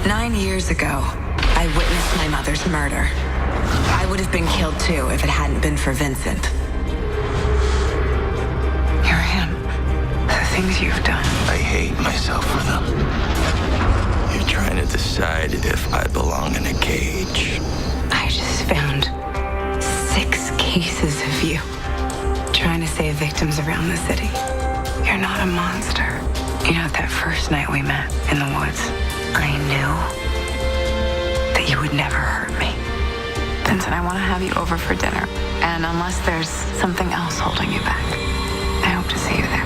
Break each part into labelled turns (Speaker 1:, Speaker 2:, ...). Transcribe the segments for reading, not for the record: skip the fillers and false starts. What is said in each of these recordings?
Speaker 1: 9 years ago, I witnessed my mother's murder. I would have been killed too if it hadn't been for Vincent. Here I am. The things you've done.
Speaker 2: I hate myself for them. You're trying to decide if I belong in a cage.
Speaker 1: I just found 6 cases of you trying to save victims around the city. You're not a monster. You know, that first night we met in the woods, I knew that you would never hurt me. Vincent, I want to have you over for dinner. And unless there's something else holding you back, I hope to see you there.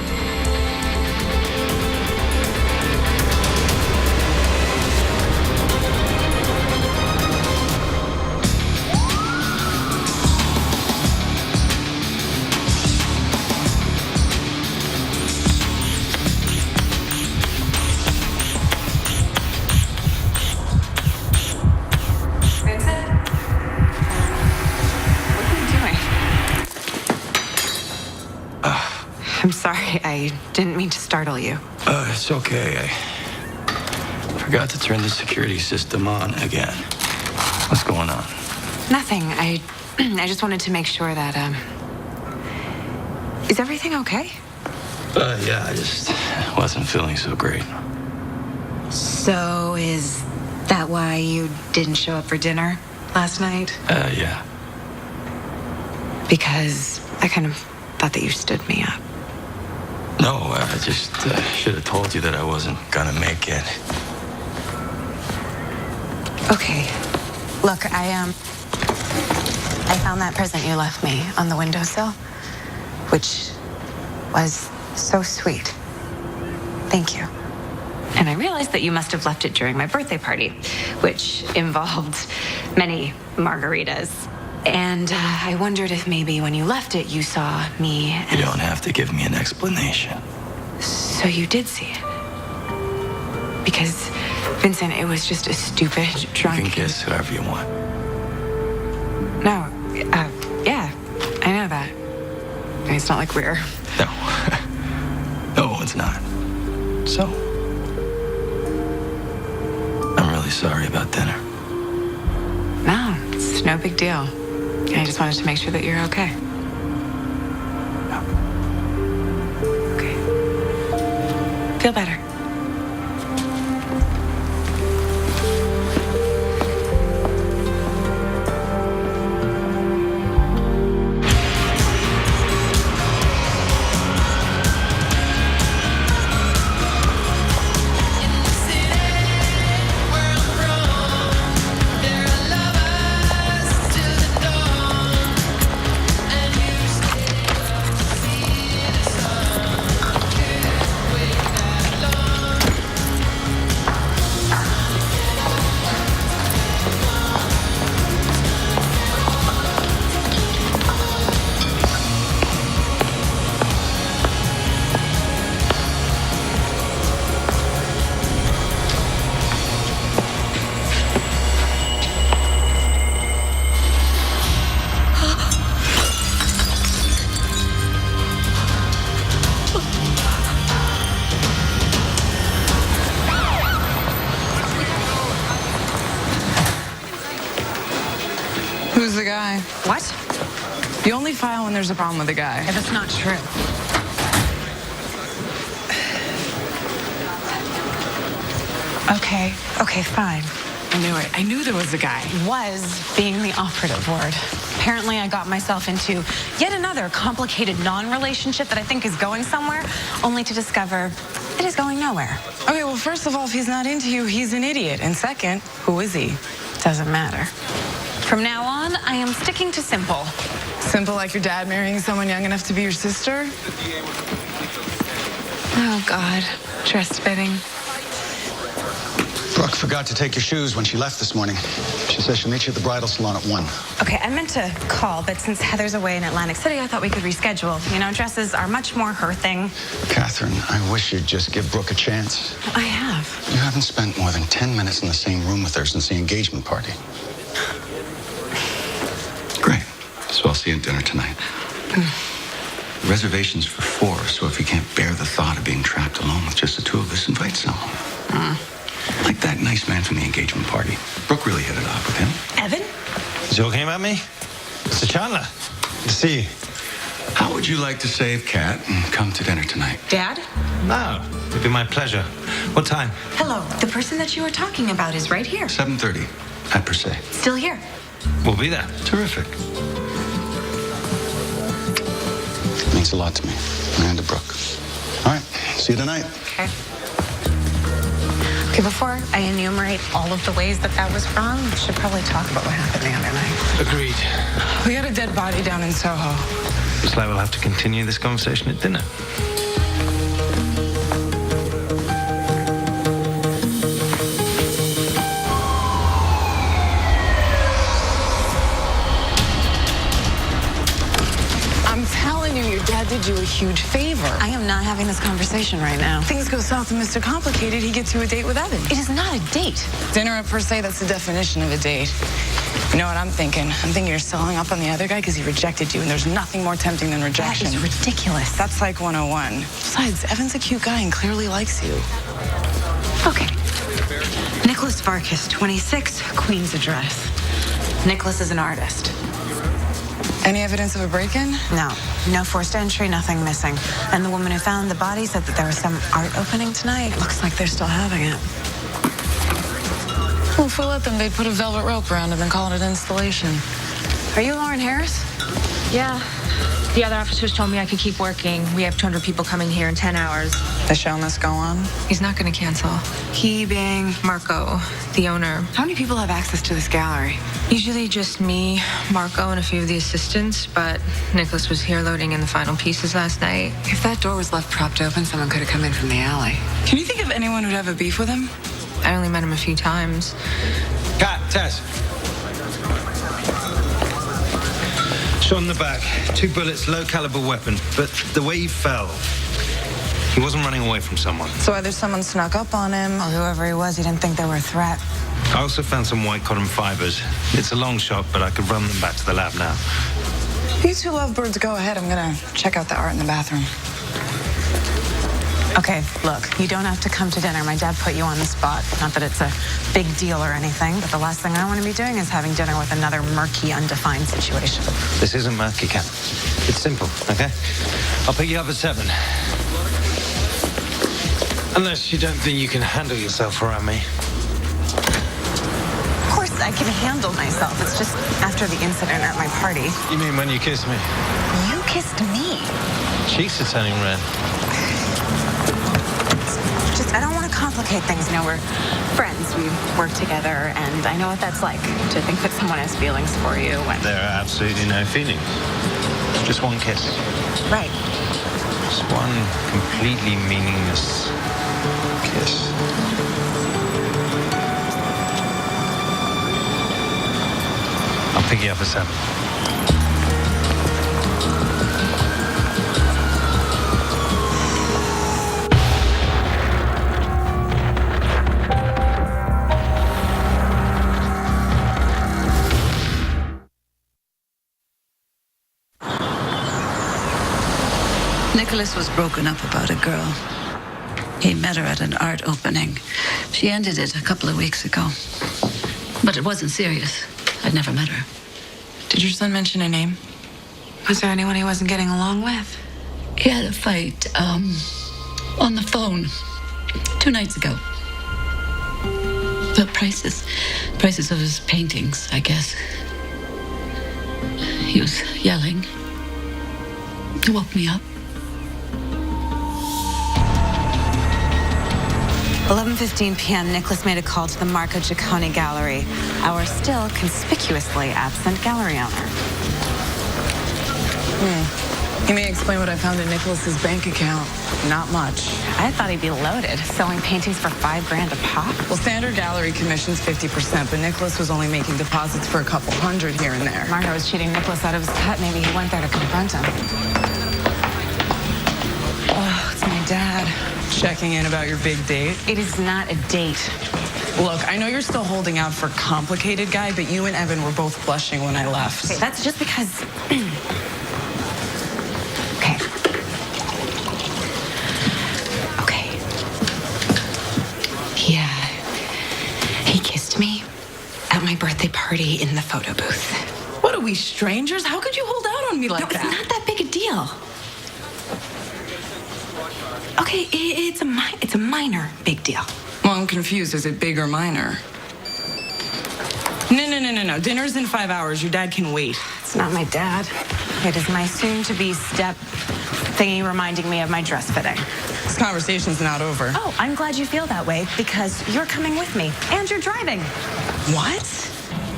Speaker 1: I'm sorry, I didn't mean to startle you.
Speaker 2: It's okay. I forgot to turn the security system on again. What's going on?
Speaker 1: Nothing. I just wanted to make sure that, is everything okay?
Speaker 2: Yeah, I just wasn't feeling so great.
Speaker 1: So, is that why you didn't show up for dinner last night?
Speaker 2: Yeah.
Speaker 1: Because I kind of thought that you stood me up.
Speaker 2: No, I just should have told you that I wasn't gonna make it.
Speaker 1: Okay. Look, I found that present you left me on the windowsill, which was so sweet. Thank you. And I realized that you must have left it during my birthday party, which involved many margaritas. And I wondered if maybe when you left it, you saw me and...
Speaker 2: You don't have to give me an explanation.
Speaker 1: So you did see it? Because, Vincent, it was just a stupid, drunk...
Speaker 2: You can kiss whoever you want.
Speaker 1: No, yeah, I know that. I mean, it's not like we're...
Speaker 2: No. No, it's not. So, I'm really sorry about dinner.
Speaker 1: No, it's no big deal. I just wanted to make sure that you're okay. Okay. Feel better.
Speaker 3: Who's the guy?
Speaker 1: What?
Speaker 3: You only file when there's a problem with the guy.
Speaker 1: Yeah, that's not true. Okay, fine.
Speaker 3: I knew it. I knew there was a guy.
Speaker 1: Was being the operative word. Apparently, I got myself into yet another complicated non-relationship that I think is going somewhere, only to discover it is going nowhere.
Speaker 3: Okay, well, first of all, if he's not into you, he's an idiot. And second, who is he?
Speaker 1: Doesn't matter. From now on, I am sticking to simple.
Speaker 3: Simple like your dad marrying someone young enough to be your sister?
Speaker 1: Oh, God. Dress fitting.
Speaker 4: Brooke forgot to take your shoes when she left this morning. She says she'll meet you at the bridal salon at 1.
Speaker 1: Okay, I meant to call, but since Heather's away in Atlantic City, I thought we could reschedule. You know, dresses are much more her thing.
Speaker 4: Catherine, I wish you'd just give Brooke a chance.
Speaker 1: I have.
Speaker 4: You haven't spent more than 10 minutes in the same room with her since the engagement party. Great. So I'll see you at dinner tonight. Reservations for 4, so if you can't bear the thought of being trapped alone with just the two of us, invite someone. Like that nice
Speaker 2: man from the engagement party. Brooke really hit it off with him.
Speaker 3: Evan?
Speaker 5: Talking about me? Mr. Chandler. Good to see you.
Speaker 2: How would you like to save Kat and come to dinner tonight?
Speaker 3: Dad?
Speaker 5: No, it'd be my pleasure. What time?
Speaker 1: Hello. The person that you were talking about is right here.
Speaker 2: 7:30 at Per Se.
Speaker 1: Still here.
Speaker 5: We'll be there.
Speaker 2: Terrific.
Speaker 4: It means a lot to me. And to Brooke. All right. See you tonight.
Speaker 1: Okay. Okay, before I enumerate all of the ways that was wrong, we should probably talk about what happened the other night.
Speaker 5: Agreed.
Speaker 3: We got a dead body down in Soho.
Speaker 5: Looks like we'll have to continue this conversation at dinner.
Speaker 3: I'm telling you, your dad did you a huge favor.
Speaker 1: I am not having this conversation right now.
Speaker 3: Things go south and Mr. Complicated, he gets you a date with Evan.
Speaker 1: It is not a date.
Speaker 3: Dinner at Per Se, that's the definition of a date. You know what I'm thinking? I'm thinking you're selling up on the other guy because he rejected you, and there's nothing more tempting than rejection.
Speaker 1: That is ridiculous.
Speaker 3: That's like 101. Besides, Evan's a cute guy and clearly likes you.
Speaker 1: Okay. Nicholas Vargas, 26, Queen's Address. Nicholas is an artist.
Speaker 3: Any evidence of a break-in?
Speaker 1: No. No forced entry, nothing missing. And the woman who found the body said that there was some art opening tonight. Looks like they're still having it.
Speaker 3: Well, if we let them, they'd put a velvet rope around him and call it an installation.
Speaker 1: Are you Lauren Harris?
Speaker 6: Yeah. The other officers told me I could keep working. We have 200 people coming here in 10 hours.
Speaker 3: The show must go on.
Speaker 6: He's not going to cancel. He being Marco, the owner.
Speaker 1: How many people have access to this gallery?
Speaker 6: Usually just me, Marco, and a few of the assistants, but Nicholas was here loading in the final pieces last night.
Speaker 1: If that door was left propped open, someone could have come in from the alley.
Speaker 3: Can you think of anyone who'd have a beef with him?
Speaker 6: I only met him a few times.
Speaker 5: Kat, Tess. Shot in the back. 2 bullets, low caliber weapon. But the way he fell, he wasn't running away from someone.
Speaker 3: So either someone snuck up on him.
Speaker 1: Well, whoever he was, he didn't think they were a threat.
Speaker 5: I also found some white cotton fibers. It's a long shot, but I could run them back to the lab now.
Speaker 3: You two lovebirds go ahead. I'm gonna check out the art in the bathroom.
Speaker 1: Okay, look, you don't have to come to dinner. My dad put you on the spot. Not that it's a big deal or anything, but the last thing I want to be doing is having dinner with another murky, undefined situation.
Speaker 5: This isn't murky, Kat. It's simple, okay? I'll pick you up at 7. Unless you don't think you can handle yourself around me.
Speaker 1: Of course, I can handle myself. It's just after the incident at my party.
Speaker 5: You mean when you kissed me?
Speaker 1: You kissed me.
Speaker 5: Cheeks are turning red.
Speaker 1: I don't want to complicate things. You know, we're friends. We work together, and I know what that's like to think that someone has feelings for you when...
Speaker 5: There are absolutely no feelings. Just one kiss.
Speaker 1: Right.
Speaker 5: Just one completely meaningless kiss. I'll pick you up at 7.
Speaker 7: Nicholas was broken up about a girl. He met her at an art opening. She ended it a couple of weeks ago. But it wasn't serious. I'd never met her.
Speaker 3: Did your son mention a name?
Speaker 1: Was there anyone he wasn't getting along with?
Speaker 7: He had a fight, on the phone 2 nights ago. The prices of his paintings, I guess. He was yelling. He woke me up.
Speaker 1: 11:15 p.m., Nicholas made a call to the Marco Giaccone Gallery, our still conspicuously absent gallery owner.
Speaker 3: You may explain what I found in Nicholas's bank account. Not much.
Speaker 1: I thought he'd be loaded, selling paintings for $5,000 a pop.
Speaker 3: Well, standard gallery commission's 50%, but Nicholas was only making deposits for a couple hundred here and there.
Speaker 1: Marco was cheating Nicholas out of his cut. Maybe he went there to confront him.
Speaker 3: Oh, it's my dad. Checking in about your big date.
Speaker 1: It is not a date.
Speaker 3: Look, I know you're still holding out for complicated guy, but you and Evan were both blushing when I left.
Speaker 1: Okay, that's just because... Okay. party in the photo booth.
Speaker 3: What are we, strangers? How could you hold out on me like
Speaker 1: No,
Speaker 3: that?
Speaker 1: it's not that big a deal. Okay, it's a minor big deal.
Speaker 3: Well, I'm confused. Is it big or minor? No. Dinner's in 5 hours. Your dad can wait.
Speaker 1: It's not my dad. It is my soon-to-be step thingy reminding me of my dress fitting.
Speaker 3: This conversation's not over.
Speaker 1: Oh, I'm glad you feel that way because you're coming with me and you're driving.
Speaker 3: What?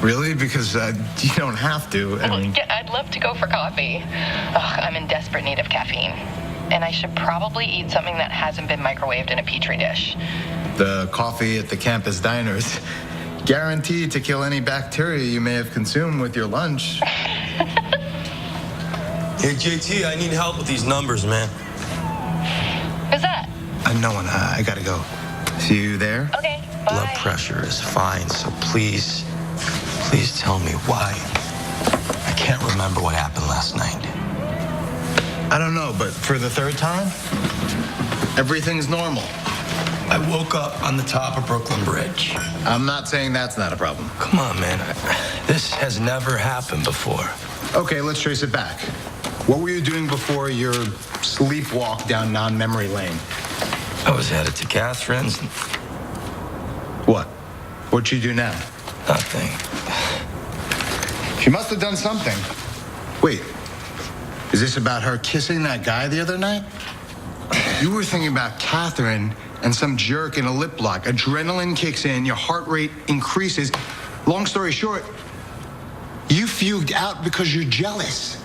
Speaker 8: Really? Because you don't have to. I mean,
Speaker 9: Yeah, I'd love to go for coffee. Ugh, I'm in desperate need of caffeine. And I should probably eat something that hasn't been microwaved in a petri dish.
Speaker 8: the coffee at the campus diners guaranteed to kill any bacteria you may have consumed with your lunch.
Speaker 10: Hey, JT, I need help with these numbers, man.
Speaker 9: Who's that?
Speaker 8: No one. I gotta go. See you there?
Speaker 9: Okay, bye.
Speaker 10: Blood pressure is fine, so please tell me why. I can't remember what happened last night.
Speaker 8: I don't know, but for the third time, everything's normal.
Speaker 2: I woke up on the top of Brooklyn Bridge.
Speaker 8: I'm not saying that's not a problem.
Speaker 10: Come on, man. This has never happened before.
Speaker 8: Okay, let's trace it back. What were you doing before your sleepwalk down non-memory lane?
Speaker 10: I was headed to Catherine's.
Speaker 8: What? What'd she do now?
Speaker 10: Nothing.
Speaker 8: She must have done something. Wait, is this about her kissing that guy the other night? You were thinking about Catherine and some jerk in a lip lock. Adrenaline kicks in, your heart rate increases. Long story short, you fugued out because you're jealous.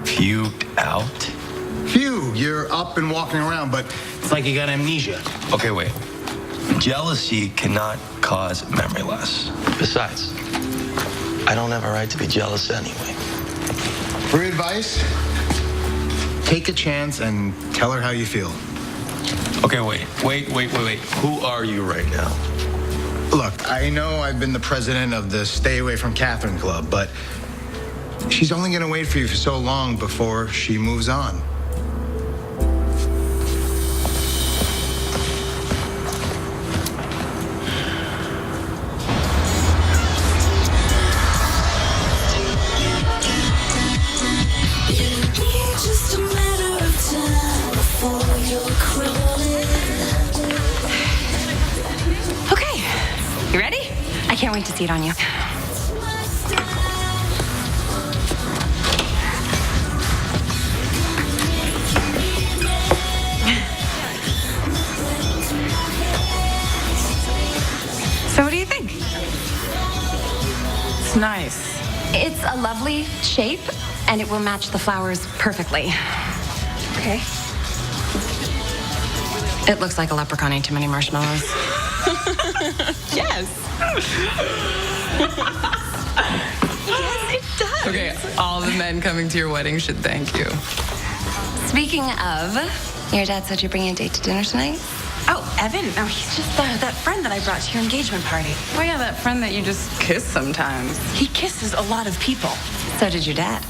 Speaker 10: Fugued out?
Speaker 8: Fugue, you're up and walking around, but it's like you got amnesia.
Speaker 10: Okay, wait. Jealousy cannot cause memory loss. Besides, I don't have a right to be jealous anyway.
Speaker 8: For advice, take a chance and tell her how you feel.
Speaker 10: Okay, wait. Who are you right now?
Speaker 8: Look, I know I've been the president of the Stay Away from Catherine Club, but she's only going to wait for you for so long before she moves on.
Speaker 11: Just a matter of time before you're crawling.
Speaker 1: Okay, you ready? I can't wait to see it on you. So what do you think?
Speaker 3: It's nice.
Speaker 1: It's a lovely shape, and it will match the flowers perfectly. Okay. It looks like a leprechaun ate too many marshmallows.
Speaker 3: Yes.
Speaker 1: Yes, it does.
Speaker 3: Okay, all the men coming to your wedding should thank you.
Speaker 1: Speaking of, your dad said you're bringing a date to dinner tonight? Oh, Evan? No, he's just that friend that I brought to your engagement party.
Speaker 3: Oh yeah, that friend that you just kiss sometimes.
Speaker 1: He kisses a lot of people. So did your dad.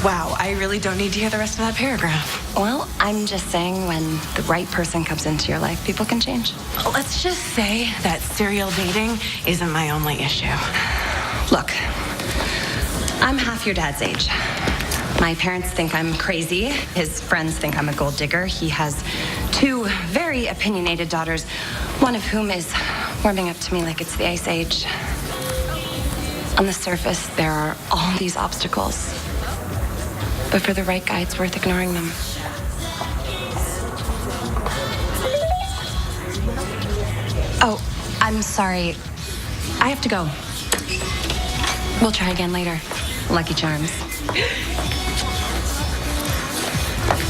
Speaker 1: Wow, I really don't need to hear the rest of that paragraph.
Speaker 12: Well, I'm just saying when the right person comes into your life, people can change.
Speaker 1: Let's just say that serial dating isn't my only issue.
Speaker 12: Look, I'm half your dad's age. My parents think I'm crazy. His friends think I'm a gold digger. He has 2 very opinionated daughters, one of whom is warming up to me like it's the Ice Age. On the surface, there are all these obstacles. But for the right guy, it's worth ignoring them. Oh, I'm sorry. I have to go. We'll try again later. Lucky Charms.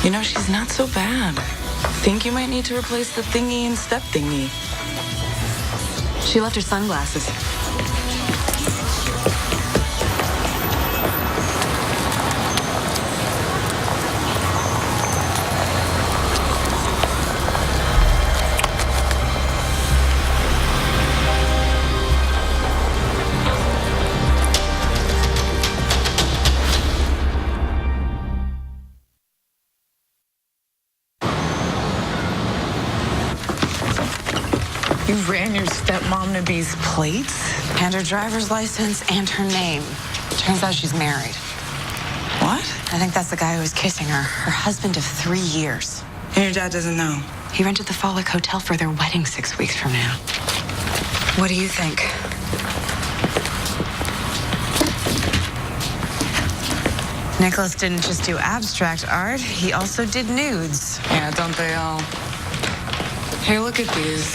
Speaker 3: You know, she's not so bad. Think you might need to replace the thingy and step thingy. She left her sunglasses. You ran and your stepmom-to-be's plates?
Speaker 1: And her driver's license and her name. Turns out she's married.
Speaker 3: What?
Speaker 1: I think that's the guy who was kissing her. Her husband of 3 years.
Speaker 3: And your dad doesn't know?
Speaker 1: He rented the Frolic Hotel for their wedding 6 weeks from now. What do you think? Nicholas didn't just do abstract art, he also did nudes.
Speaker 3: Yeah, don't they all? Hey, look at these.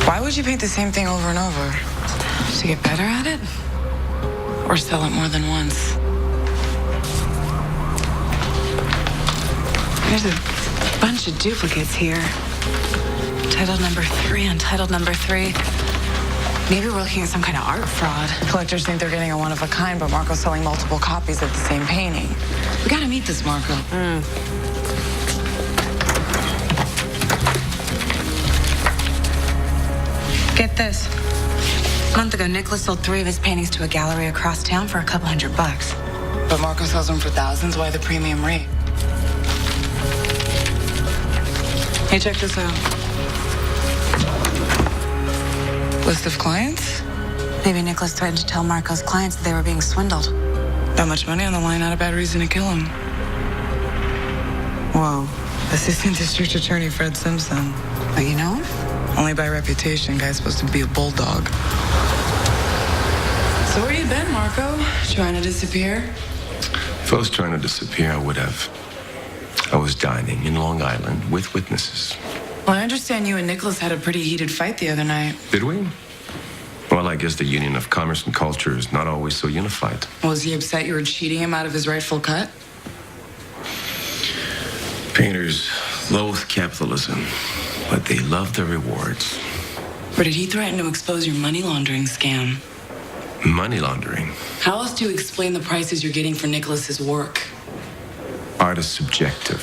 Speaker 3: Why would you paint the same thing over and over? To get better at it? Or sell it more than once?
Speaker 1: There's a bunch of duplicates here. Titled number 3 and titled number 3. Maybe we're looking at some kind of art fraud.
Speaker 3: Collectors think they're getting a one-of-a-kind, but Marco's selling multiple copies of the same painting. We gotta meet this Marco.
Speaker 1: Get this. A month ago, Nicholas sold 3 of his paintings to a gallery across town for a couple $100.
Speaker 3: But Marco sells them for thousands. Why the premium rate? Hey, check this out. List of clients?
Speaker 1: Maybe Nicholas threatened to tell Marco's clients that they were being swindled.
Speaker 3: That much money on the line, not a bad reason to kill him. Whoa. Assistant District Attorney Fred Simpson.
Speaker 1: But you know him?
Speaker 3: Only by reputation. Guy's supposed to be a bulldog. So where you been, Marco? Trying to disappear?
Speaker 13: If I was trying to disappear, I would have. I was dining in Long Island with witnesses.
Speaker 3: Well, I understand you and Nicholas had a pretty heated fight the other night.
Speaker 13: Did we? Well, I guess the Union of Commerce and Culture is not always so unified.
Speaker 3: Was he upset you were cheating him out of his rightful cut?
Speaker 13: Painters loathe capitalism, but they love the rewards.
Speaker 3: Or did he threaten to expose your money laundering scam?
Speaker 13: Money laundering.
Speaker 3: How else do you explain the prices you're getting for Nicholas's work?
Speaker 13: Art is subjective.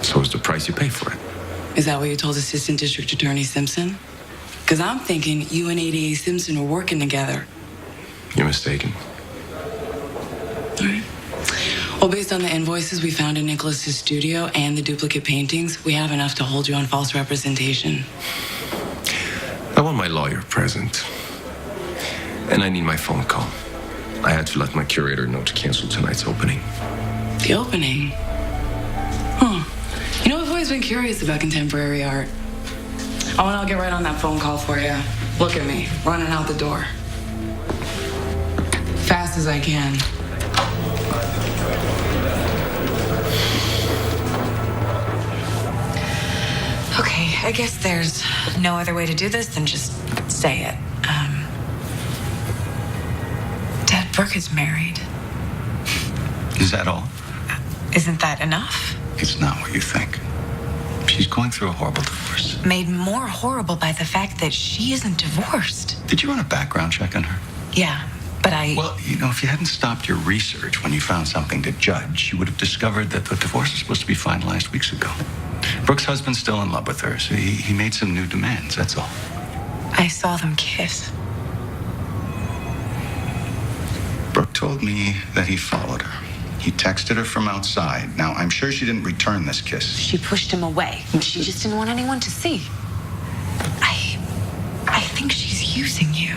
Speaker 13: So is the price you pay for it.
Speaker 3: Is that what you told Assistant District Attorney Simpson? Because I'm thinking you and ADA Simpson were working together.
Speaker 13: You're mistaken.
Speaker 3: All right. Well, based on the invoices we found in Nicholas's studio and the duplicate paintings, we have enough to hold you on false representation.
Speaker 13: I want my lawyer present. And I need my phone call. I had to let my curator know to cancel tonight's opening.
Speaker 3: The opening? Huh. You know, I've always been curious about contemporary art. Oh, and I'll get right on that phone call for you. Look at me, running out the door. Fast as I can.
Speaker 1: Okay, I guess there's no other way to do this than just say it. Dad Brooke is married.
Speaker 4: Is that all?
Speaker 1: Isn't that enough?
Speaker 4: It's not what you think. She's going through a horrible divorce.
Speaker 1: Made more horrible by the fact that she isn't divorced.
Speaker 4: Did you run a background check on her?
Speaker 1: Yeah, but
Speaker 4: Well, you know, if you hadn't stopped your research when you found something to judge, you would have discovered that the divorce was supposed to be finalized weeks ago. Brooke's husband's still in love with her, so he made some new demands, that's all.
Speaker 1: I saw them kiss.
Speaker 4: Brooke told me that he followed her. He texted her from outside. Now, I'm sure she didn't return this kiss.
Speaker 1: She pushed him away. She just didn't want anyone to see. I think she's using you.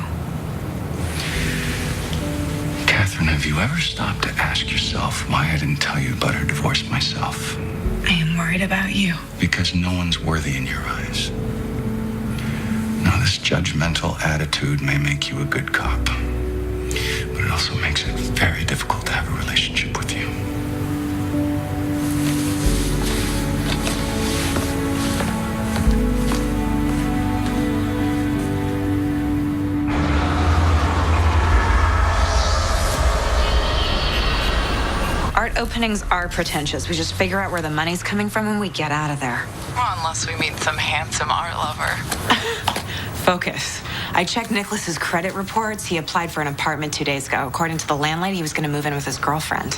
Speaker 4: Catherine, have you ever stopped to ask yourself why I didn't tell you about her divorce myself?
Speaker 1: I am worried about you.
Speaker 4: Because no one's worthy in your eyes. Now, this judgmental attitude may make you a good cop, but it also makes it very difficult to have a relationship with you.
Speaker 1: Art openings are pretentious. We just figure out where the money's coming from and we get out of there.
Speaker 3: Well, unless we meet some handsome art lover.
Speaker 1: Focus. I checked Nicholas's credit reports. He applied for an apartment 2 days ago. According to the landlady, he was going to move in with his girlfriend.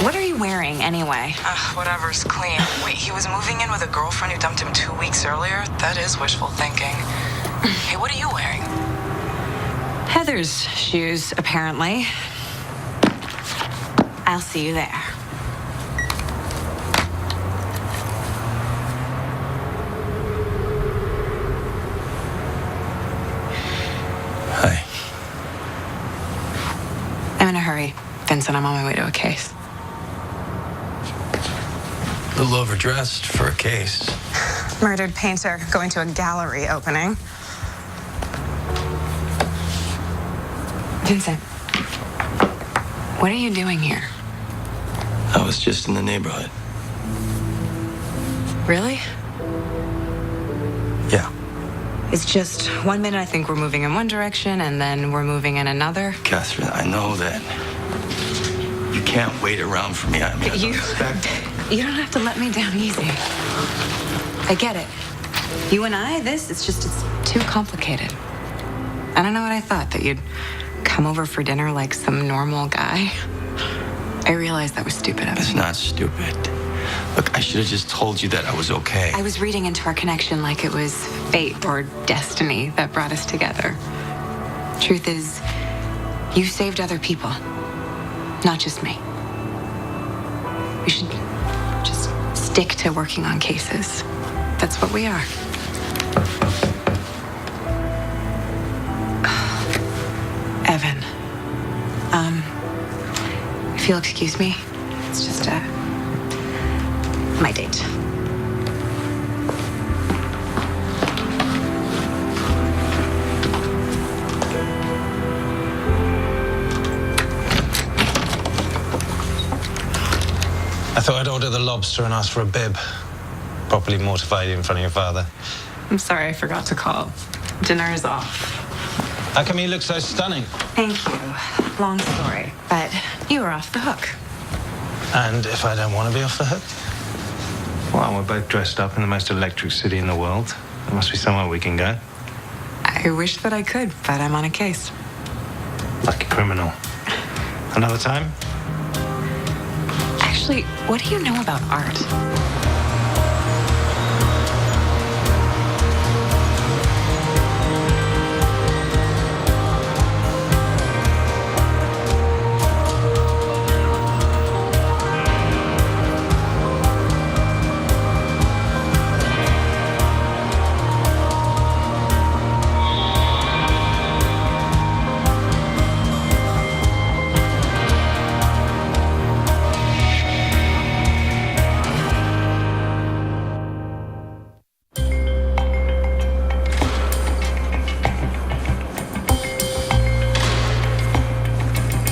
Speaker 1: What are you wearing anyway?
Speaker 3: Whatever's clean. Wait, he was moving in with a girlfriend who dumped him 2 weeks earlier? That is wishful thinking. Hey, what are you wearing?
Speaker 1: Heather's shoes, apparently. I'll see you there.
Speaker 3: and I'm on my way to a case.
Speaker 2: A little overdressed for a case.
Speaker 1: Murdered painter going to a gallery opening.
Speaker 3: Vincent, what are you doing here?
Speaker 10: I was just in the neighborhood.
Speaker 3: Really?
Speaker 10: Yeah.
Speaker 3: It's just 1 minute I think we're moving in one direction and then we're moving in another.
Speaker 2: Catherine, I know that you can't wait around for me. I mean, I don't expect...
Speaker 3: You don't have to let me down easy. I get it. You and I, it's too complicated. I don't know what I thought, that you'd come over for dinner like some normal guy. I realized that was stupid of me.
Speaker 2: It's not stupid. Look, I should have just told you that I was okay.
Speaker 3: I was reading into our connection like it was fate or destiny that brought us together. Truth is, you saved other people, not just me. We should just stick to working on cases. That's what we are. Evan, if you'll excuse me, it's just my date.
Speaker 5: I thought I'd order the lobster and ask for a bib. Properly mortified you in front of your father.
Speaker 3: I'm sorry, I forgot to call. Dinner is off.
Speaker 5: How come you look so stunning?
Speaker 3: Thank you. Long story, but you were off the hook.
Speaker 5: And if I don't want to be off the hook? Well, we're both dressed up in the most electric city in the world. There must be somewhere we can go.
Speaker 3: I wish that I could, but I'm on a case.
Speaker 5: Like a criminal. Another time?
Speaker 3: Actually, what do you know about art?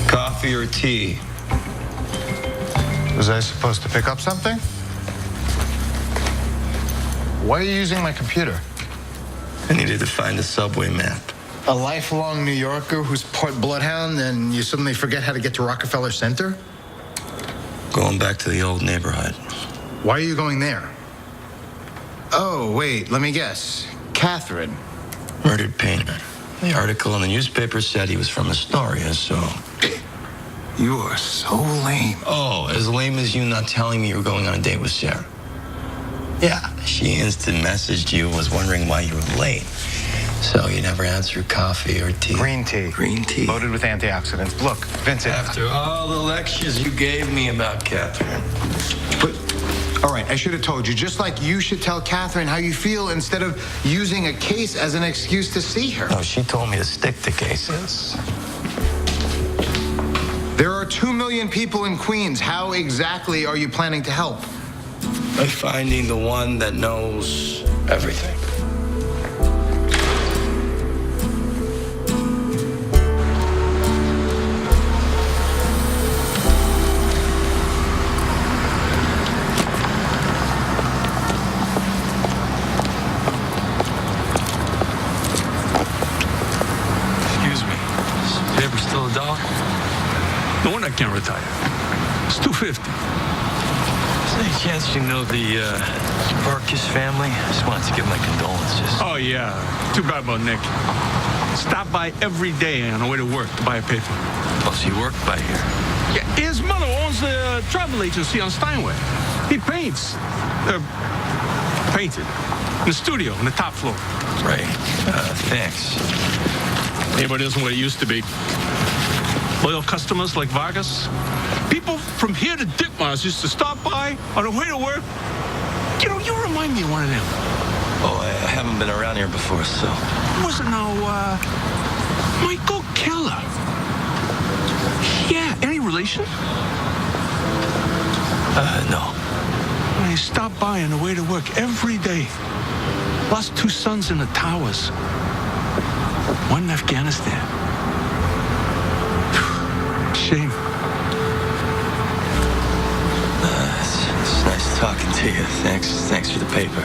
Speaker 2: Coffee or tea?
Speaker 8: Was I supposed to pick up something? Why are you using my computer?
Speaker 2: I needed to find a subway map.
Speaker 8: A lifelong New Yorker who's part bloodhound and you suddenly forget how to get to Rockefeller Center?
Speaker 2: Going back to the old neighborhood.
Speaker 8: Why are you going there? Oh, wait, let me guess. Catherine.
Speaker 2: Murdered painter. The article in the newspaper said he was from Astoria, so...
Speaker 8: You are so lame.
Speaker 2: Oh, as lame as you not telling me you were going on a date with Sarah. Yeah, she instant messaged you, was wondering why you were late. So you never answered coffee or tea?
Speaker 8: Green tea.
Speaker 2: Green tea.
Speaker 8: Loaded with antioxidants. Look, Vincent.
Speaker 2: After all the lectures you gave me about Catherine.
Speaker 8: But, all right, I should have told you. Just like you should tell Catherine how you feel instead of using a case as an excuse to see her.
Speaker 2: No, she told me to stick to cases.
Speaker 8: There are 2 million people in Queens. How exactly are you planning to help?
Speaker 2: By finding the one that knows everything. Excuse me. Is the paper still $1?
Speaker 14: No one I can't retire. It's $2.50.
Speaker 2: Is there any chance you know the Barkis family? I just wanted to give my condolences.
Speaker 14: Oh, yeah. Too bad about Nick. Stop by every day on the way to work to buy a paper.
Speaker 2: Plus, he worked by here.
Speaker 14: Yeah, his mother owns the travel agency on Steinway. He paints. Painted. In the studio, on the top floor.
Speaker 2: Right. Thanks.
Speaker 14: Neighborhood isn't what it used to be. Loyal customers like Vargas. People from here to Ditmars used to stop by on the way to work. You know, you remind me of one of them.
Speaker 2: Oh, I haven't been around here before, so...
Speaker 14: Was it now, Michael Keller? Yeah, any relation relation?
Speaker 10: No.
Speaker 14: He stopped by on the way to work every day. Lost 2 sons in the towers. One in Afghanistan. Shame.
Speaker 10: It's nice talking to you. Thanks for the paper.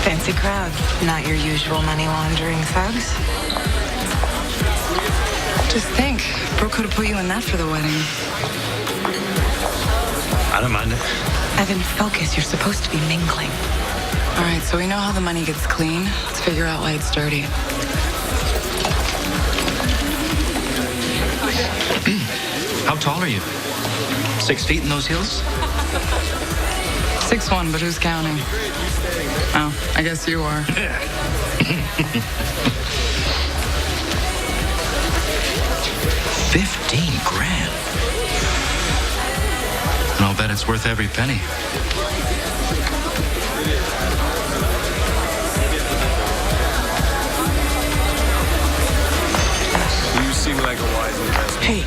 Speaker 3: Fancy crowd. Not your usual money laundering thugs.
Speaker 15: Just think, Brooke could have put you in that for the wedding.
Speaker 5: I don't mind it.
Speaker 15: Evan, focus. You're supposed to be mingling. All right, so we know how the money gets clean. Let's figure out why it's dirty.
Speaker 16: How tall are you? 6 feet in those heels?
Speaker 15: 6'1", but who's counting? Oh, I guess you are.
Speaker 16: $15,000. And I'll bet it's worth every penny.
Speaker 17: You seem like a wise investment.
Speaker 15: Hey,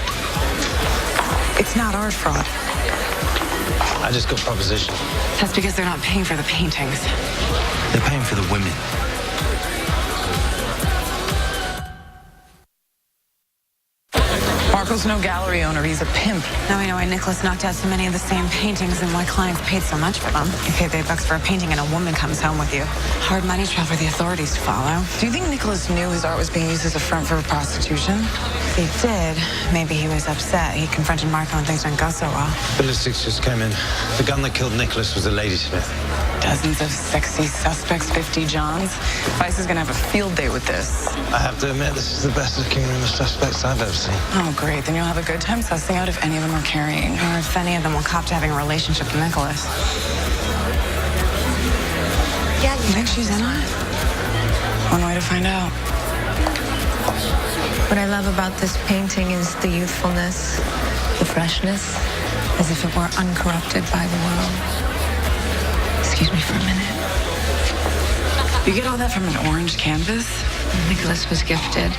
Speaker 15: it's not our fraud.
Speaker 5: I just got proposition.
Speaker 3: That's because they're not paying for the paintings.
Speaker 5: They're paying for the women.
Speaker 15: Marco's no gallery owner. He's a pimp.
Speaker 1: Now we know why Nicholas knocked out so many of the same paintings and why clients paid so much for them. You pay big bucks for a painting and a woman comes home with you. Hard money trail for the authorities to follow.
Speaker 15: Do you think Nicholas knew his art was being used as a front for prostitution?
Speaker 1: If he did, maybe he was upset. He confronted Marco and things didn't go so well.
Speaker 5: Ballistics just came in. The gun that killed Nicholas was a ladysmith.
Speaker 15: Dozens of sexy suspects, 50 Johns. Vice is gonna have a field day with this.
Speaker 5: I have to admit, this is the best looking room of suspects I've ever seen.
Speaker 15: Oh, great. Then you'll have a good time sussing out if any of them are carrying.
Speaker 1: Or if any of them will cop to having a relationship with Nicholas.
Speaker 15: Yeah, you think she's in on it? One way to find out.
Speaker 6: What I love about this painting is the youthfulness, the freshness, as if it were uncorrupted by the world. Excuse me for a minute.
Speaker 15: You get all that from an orange canvas?
Speaker 6: Nicholas was gifted.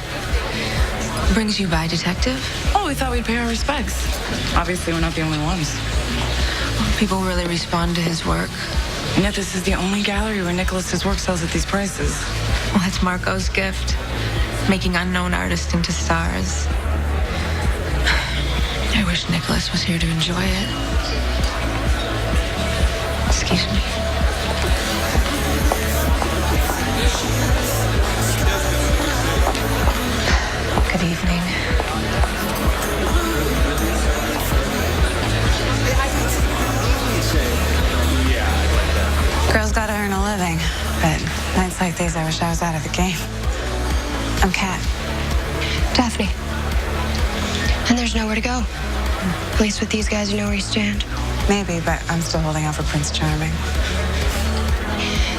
Speaker 6: Brings you by, detective?
Speaker 15: Oh, we thought we'd pay our respects. Obviously, we're not the only ones.
Speaker 6: People really respond to his work.
Speaker 15: And yet this is the only gallery where Nicholas's work sells at these prices.
Speaker 6: Well, that's Marco's gift. Making unknown artists into stars. I wish Nicholas was here to enjoy it. Excuse me. Good evening.
Speaker 1: Girls gotta earn a living, but nights like these, I wish I was out of the game. I'm Kat.
Speaker 18: Daphne. And there's nowhere to go. At least with these guys, you know where you stand.
Speaker 1: Maybe, but I'm still holding out for Prince Charming.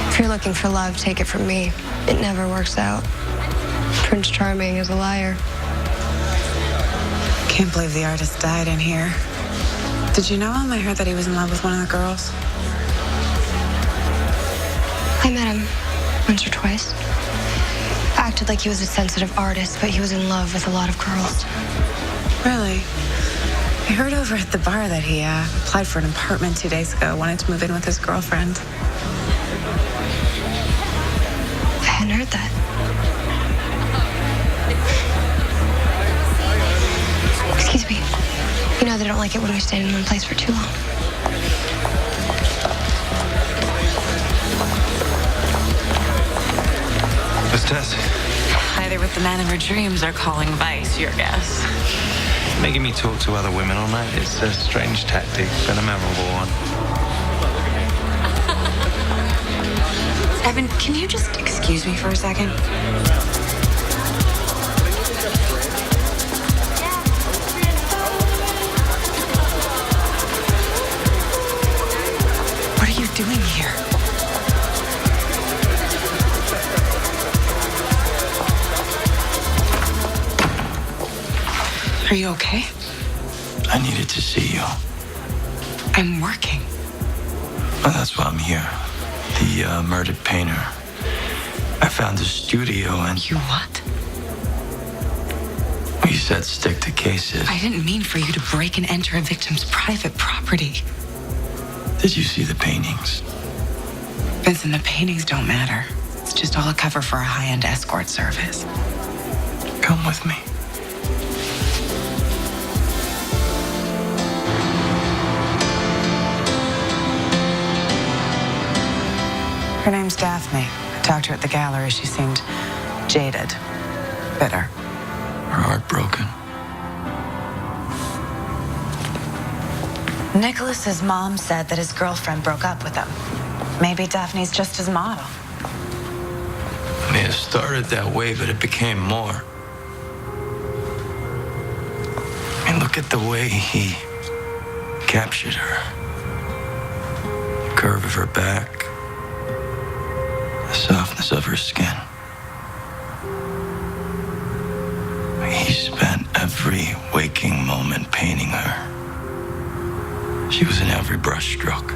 Speaker 18: If you're looking for love, take it from me. It never works out. Prince Charming is a liar.
Speaker 1: Can't believe the artist died in here. Did you know him? I heard that he was in love with one of the girls.
Speaker 18: I met him once or twice. Acted like he was a sensitive artist, but he was in love with a lot of girls.
Speaker 1: Really? I heard over at the bar that he applied for an apartment 2 days ago, wanted to move in with his girlfriend.
Speaker 18: I hadn't heard that. Excuse me. You know they don't like it when we stay in one place for too long.
Speaker 5: Miss Tess,
Speaker 3: Either with the man of her dreams or calling Vice, your guess.
Speaker 5: making me talk to other women all night is a strange tactic, but a memorable one.
Speaker 3: Evan, can you just excuse me for a second?
Speaker 1: What are you doing here? Are you okay?
Speaker 10: I needed to see you.
Speaker 3: I'm working.
Speaker 2: Well, that's why I'm here. The murdered painter. I found his studio and...
Speaker 3: You what?
Speaker 2: You said stick to cases.
Speaker 3: I didn't mean for you to break and enter a victim's private property.
Speaker 2: Did you see the paintings?
Speaker 3: Vincent, the paintings don't matter. It's just all a cover for a high-end escort service.
Speaker 2: Come with me.
Speaker 3: Her name's Daphne. I talked to her at the gallery. She seemed jaded, bitter.
Speaker 2: Her heart broken.
Speaker 1: Nicholas's mom said that his girlfriend broke up with him. Maybe Daphne's just his model.
Speaker 2: I mean, it started that way, but it became more. I mean, look at the way he captured her. The curve of her back, the softness of her skin. He spent every waking moment painting her. She was in every brushstroke.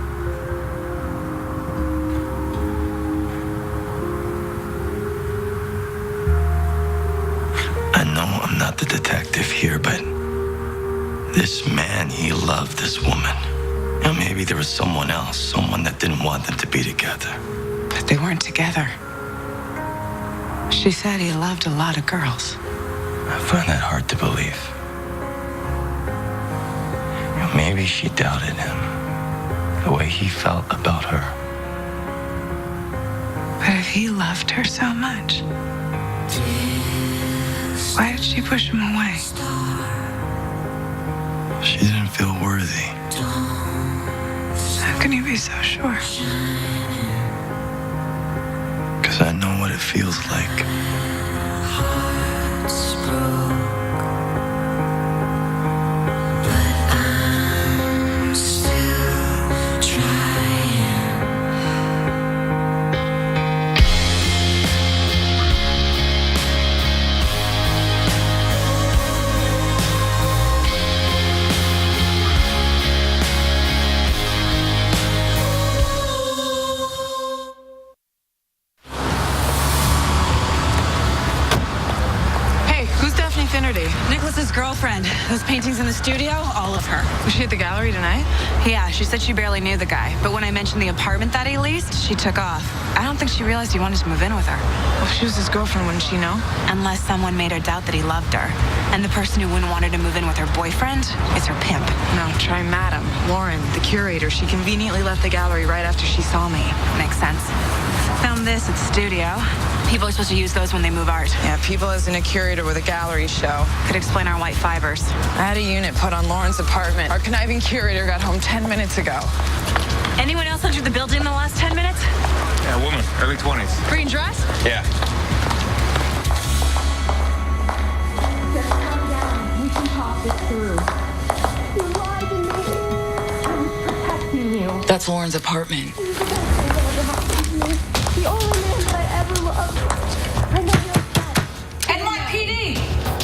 Speaker 2: I know I'm not the detective here, but this man, he loved this woman. You know, maybe there was someone else, someone that didn't want them to be together.
Speaker 3: But they weren't together. She said he loved a lot of girls.
Speaker 2: I find that hard to believe. You know, maybe she doubted him, the way he felt about her.
Speaker 3: But if he loved her so much, why did she push him away?
Speaker 2: She didn't feel worthy.
Speaker 3: How can you be so sure?
Speaker 2: Because I know what it feels like.
Speaker 3: Nicholas's girlfriend. Those paintings in the studio, all of her.
Speaker 15: Was she at the gallery tonight?
Speaker 3: Yeah, she said she barely knew the guy. But when I mentioned the apartment that he leased, she took off. I don't think she realized he wanted to move in with her.
Speaker 15: Well, if she was his girlfriend, wouldn't she know?
Speaker 3: Unless someone made her doubt that he loved her. And the person who wouldn't want her to move in with her boyfriend is her pimp.
Speaker 15: No, try Madam. Lauren, the curator. She conveniently left the gallery right after she saw me.
Speaker 3: Makes sense. Found this at the studio. People are supposed to use those when they move art.
Speaker 15: Yeah, people isn't a curator with a gallery show.
Speaker 3: Could explain our white fibers.
Speaker 15: I had a unit put on Lauren's apartment. Our conniving curator got home 10 minutes ago.
Speaker 3: Anyone else entered the building in the last 10 minutes?
Speaker 17: Yeah, woman, early 20s.
Speaker 3: Green dress?
Speaker 17: Yeah.
Speaker 11: Just calm down. We can talk this through. You lied to me. I was protecting you.
Speaker 15: That's Lauren's apartment.
Speaker 11: The only man that I ever loved. I know you're upset.
Speaker 3: NYPD!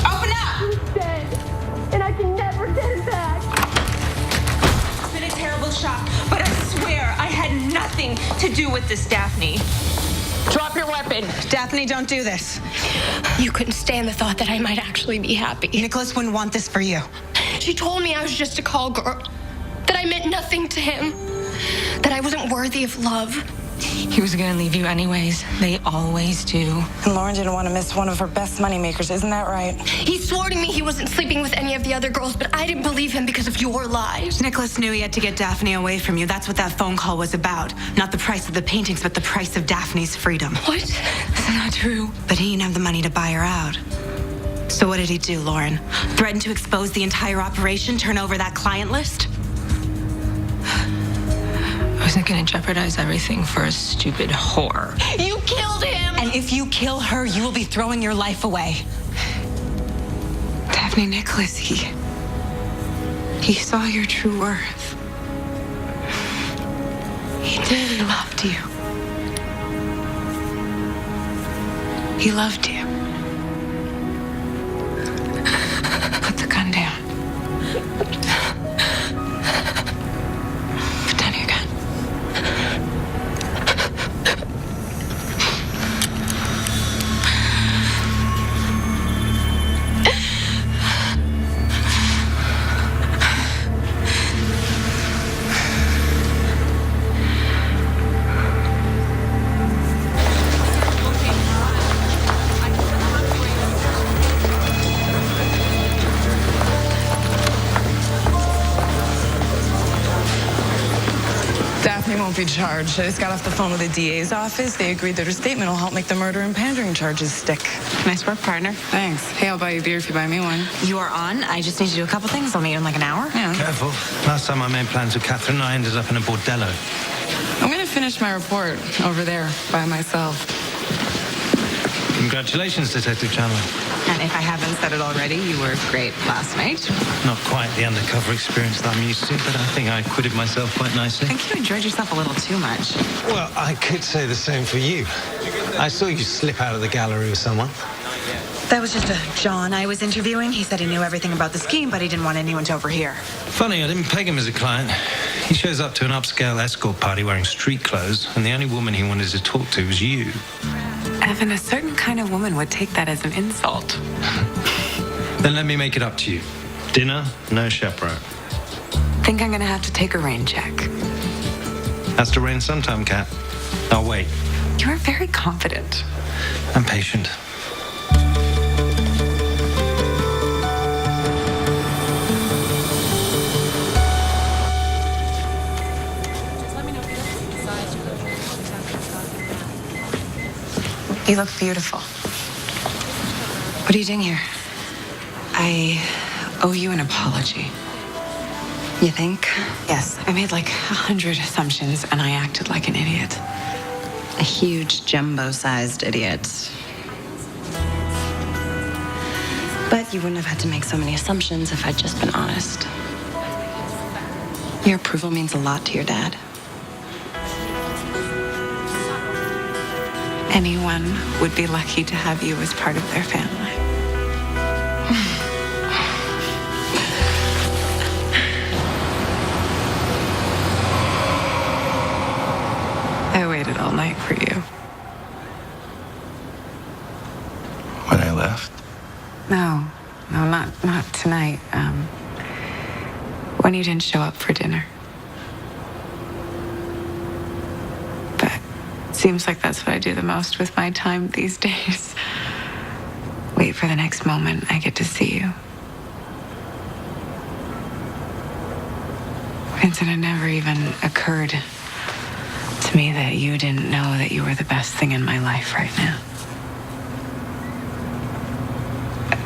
Speaker 3: Open up!
Speaker 11: He's dead. And I can never get him back.
Speaker 19: It's been a terrible shock, but I swear I had nothing to do with this, Daphne.
Speaker 3: Drop your weapon. Daphne, don't do this.
Speaker 18: You couldn't stand the thought that I might actually be happy.
Speaker 3: Nicholas wouldn't want this for you.
Speaker 18: She told me I was just a call girl, that I meant nothing to him, that I wasn't worthy of love.
Speaker 15: He was gonna leave you anyways. They always do.
Speaker 3: And Lauren didn't want to miss one of her best moneymakers, isn't that right?
Speaker 18: He swore to me he wasn't sleeping with any of the other girls, but I didn't believe him because of your lies.
Speaker 3: Nicholas knew he had to get Daphne away from you. That's what that phone call was about. Not the price of the paintings, but the price of Daphne's freedom.
Speaker 18: What? That's not true.
Speaker 3: But he didn't have the money to buy her out. So what did he do, Lauren? Threaten to expose the entire operation, turn over that client list?
Speaker 15: I wasn't gonna jeopardize everything for a stupid whore.
Speaker 18: You killed him!
Speaker 3: And if you kill her, you will be throwing your life away. Daphne, Nicholas, he saw your true worth. He really loved you. He loved you. Put the gun down.
Speaker 15: won't be charged. I just got off the phone with the DA's office. They agreed that her statement will help make the murder and pandering charges stick.
Speaker 3: Nice work, partner.
Speaker 15: Thanks. Hey, I'll buy you a beer if you buy me one.
Speaker 3: You are on. I just need to do a couple things. I'll meet you in like an hour.
Speaker 15: Yeah.
Speaker 5: Careful. Last time I made plans with Catherine, I ended up in a bordello.
Speaker 15: I'm going to finish my report over there by myself.
Speaker 5: Congratulations, Detective Chandler.
Speaker 3: And if I haven't said it already, you were great last night.
Speaker 5: Not quite the undercover experience that I'm used to, but I think I acquitted myself quite nicely.
Speaker 3: I think you enjoyed yourself a little too much.
Speaker 5: Well, I could say the same for you. I saw you slip out of the gallery with someone.
Speaker 3: That was just a John I was interviewing. He said he knew everything about the scheme, but he didn't want anyone to overhear.
Speaker 5: Funny, I didn't peg him as a client. He shows up to an upscale escort party wearing street clothes, and the only woman he wanted to talk to was you.
Speaker 3: Evan, a certain kind of woman would take that as an insult.
Speaker 5: Then let me make it up to you. Dinner, no chaperone.
Speaker 3: Think I'm gonna have to take a rain check.
Speaker 5: Has to rain sometime, Kat. I'll wait.
Speaker 3: You are very confident.
Speaker 5: I'm patient.
Speaker 3: You look beautiful.
Speaker 12: What are you doing here?
Speaker 3: I owe you an apology.
Speaker 12: You think?
Speaker 3: Yes, I made like 100 assumptions and I acted like an idiot.
Speaker 12: A huge jumbo-sized idiot. But you wouldn't have had to make so many assumptions if I'd just been honest. Your approval means a lot to your dad.
Speaker 3: Anyone would be lucky to have you as part of their family. I waited all night for you.
Speaker 2: When I left?
Speaker 3: No, not tonight. When you didn't show up for dinner. But it seems like that's what I do the most with my time these days. Wait for the next moment I get to see you. Vincent, it never even occurred to me that you didn't know that you were the best thing in my life right now.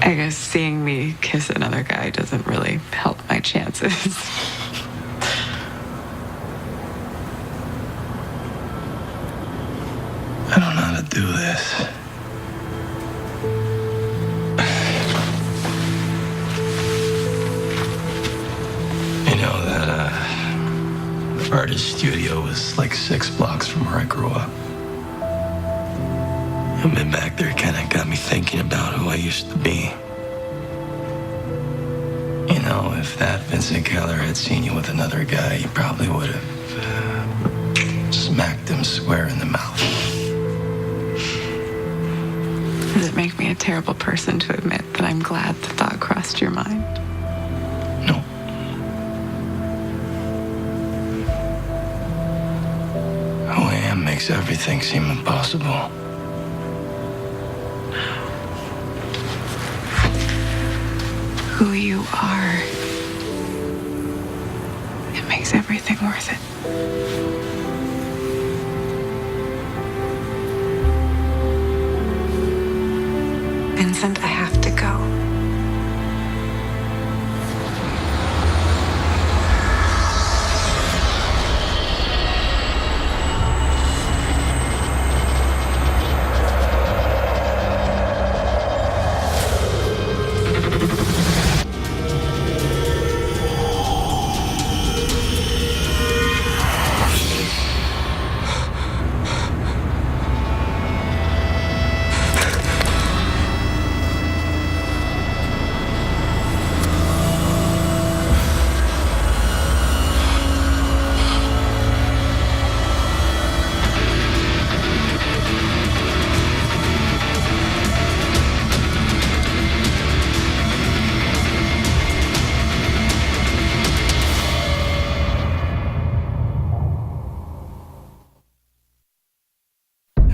Speaker 3: I guess seeing me kiss another guy doesn't really help my chances.
Speaker 2: I don't know how to do this. You know that artist studio was like 6 blocks from where I grew up. I've been back there kind of got me thinking about who I used to be. You know, if that Vincent Keller had seen you with another guy, he probably would have smacked him square in the mouth.
Speaker 3: Does it make me a terrible person to admit that I'm glad the thought crossed your mind?
Speaker 2: No. Who I am makes everything seem impossible.
Speaker 3: Who you are, it makes everything worth it. Vincent, I have to go.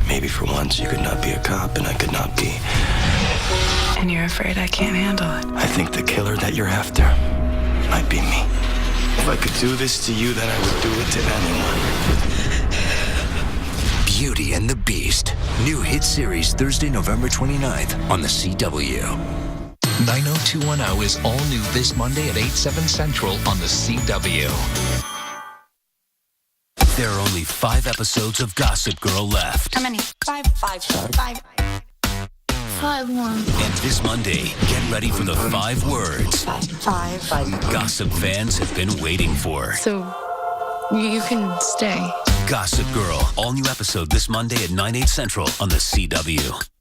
Speaker 2: Maybe for once you could not be a cop and I could not be.
Speaker 3: And you're afraid I can't handle it.
Speaker 2: I think the killer that you're after might be me. If I could do this to you, then I would do it to anyone.
Speaker 20: Beauty and the Beast. New hit series Thursday, November 29th on the CW.
Speaker 21: 90210 is all new this Monday at 8, 7 Central on the CW.
Speaker 20: There are only 5 episodes of Gossip Girl left.
Speaker 18: How many? Five. 1.
Speaker 20: And this Monday, get ready for the 5 words
Speaker 18: 5.
Speaker 20: Gossip fans have been waiting for.
Speaker 18: So, you can stay.
Speaker 20: Gossip Girl, all new episode this Monday at 9, 8 Central on the CW.